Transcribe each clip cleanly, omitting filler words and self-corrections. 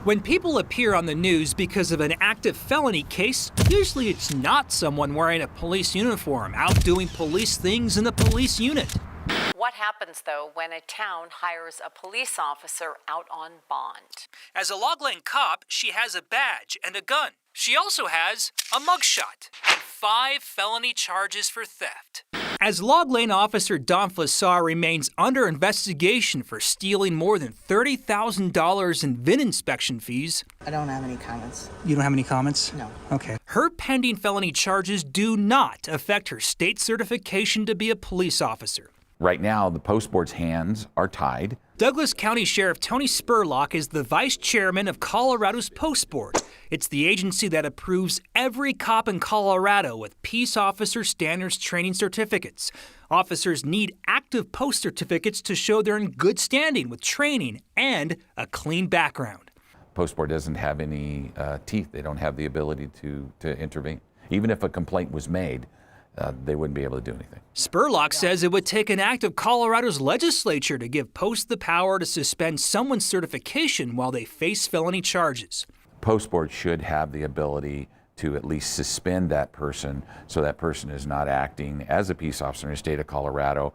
When people appear on the news because of an active felony case, usually it's not someone wearing a police uniform out doing police things in the police unit. What happens, though, when a town hires a police officer out on bond? As a Log Lane cop, she has a badge and a gun. She also has a mugshot and 5 felony charges for theft. As Log Lane officer Don Flassar remains under investigation for stealing more than $30,000 in VIN inspection fees. I don't have any comments. You don't have any comments? No. Okay. Her pending felony charges do not affect her state certification to be a police officer. Right now, the post board's hands are tied. Douglas County Sheriff Tony Spurlock is the vice chairman of Colorado's Post Board. It's the agency that approves every cop in Colorado with Peace Officer Standards training certificates. Officers need active post certificates to show they're in good standing with training and a clean background. Post board doesn't have any teeth. They don't have the ability to intervene. Even if a complaint was made, they wouldn't be able to do anything. Spurlock says it would take an act of Colorado's legislature to give Post the power to suspend someone's certification while they face felony charges. Post board should have the ability to at least suspend that person so that person is not acting as a peace officer in the state of Colorado,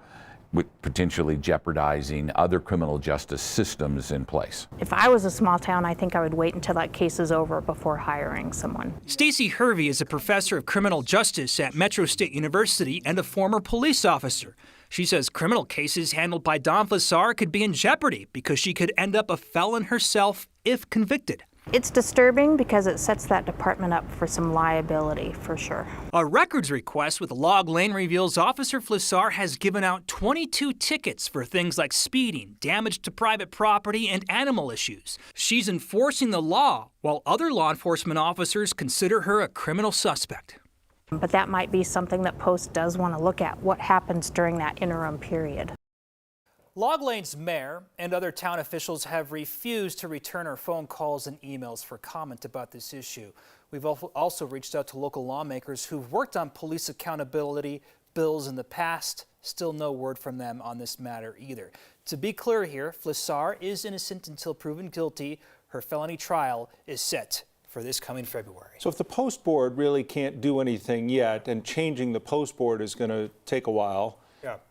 with potentially jeopardizing other criminal justice systems in place. If I was a small town, I think I would wait until that case is over before hiring someone. Stacey Hervey is a professor of criminal justice at Metro State University and a former police officer. She says criminal cases handled by Don Flassar could be in jeopardy because she could end up a felon herself if convicted. It's disturbing because it sets that department up for some liability, for sure. A records request with Log Lane reveals Officer Flassar has given out 22 tickets for things like speeding, damage to private property, and animal issues. She's enforcing the law, while other law enforcement officers consider her a criminal suspect. But that might be something that Post does want to look at, what happens during that interim period. Log Lane's mayor and other town officials have refused to return our phone calls and emails for comment about this issue. We've also reached out to local lawmakers who've worked on police accountability bills in the past. Still no word from them on this matter either. To be clear here, Flassar is innocent until proven guilty. Her felony trial is set for this coming February. So if the post board really can't do anything yet, and changing the post board is going to take a while,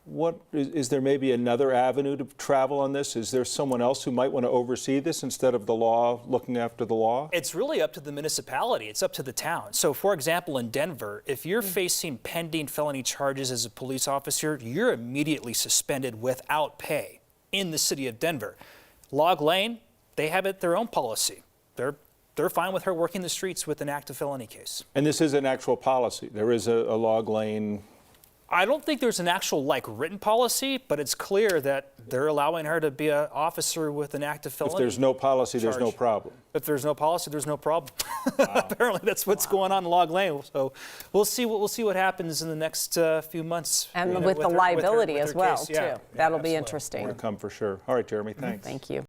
what is there maybe another avenue to travel on this? Is there someone else who might want to oversee this instead of the law looking after the law? It's really up to the municipality. It's up to the town. So for example, in Denver, if you're facing pending felony charges as a police officer, you're immediately suspended without pay in the city of Denver. Log Lane, they have their own policy. They're fine with her working the streets with an active felony case. And this is an actual policy. There is a Log Lane. I don't think there's an actual written policy, but it's clear that they're allowing her to be an officer with an active felony. If there's no policy, there's no problem. If there's no policy, there's no problem. Wow. Apparently, that's what's going on in Log Lane. So we'll see what happens in the next few months. And with the liability as well, too. Yeah, That'll be interesting. More to come for sure. All right, Jeremy, thanks. Thank you.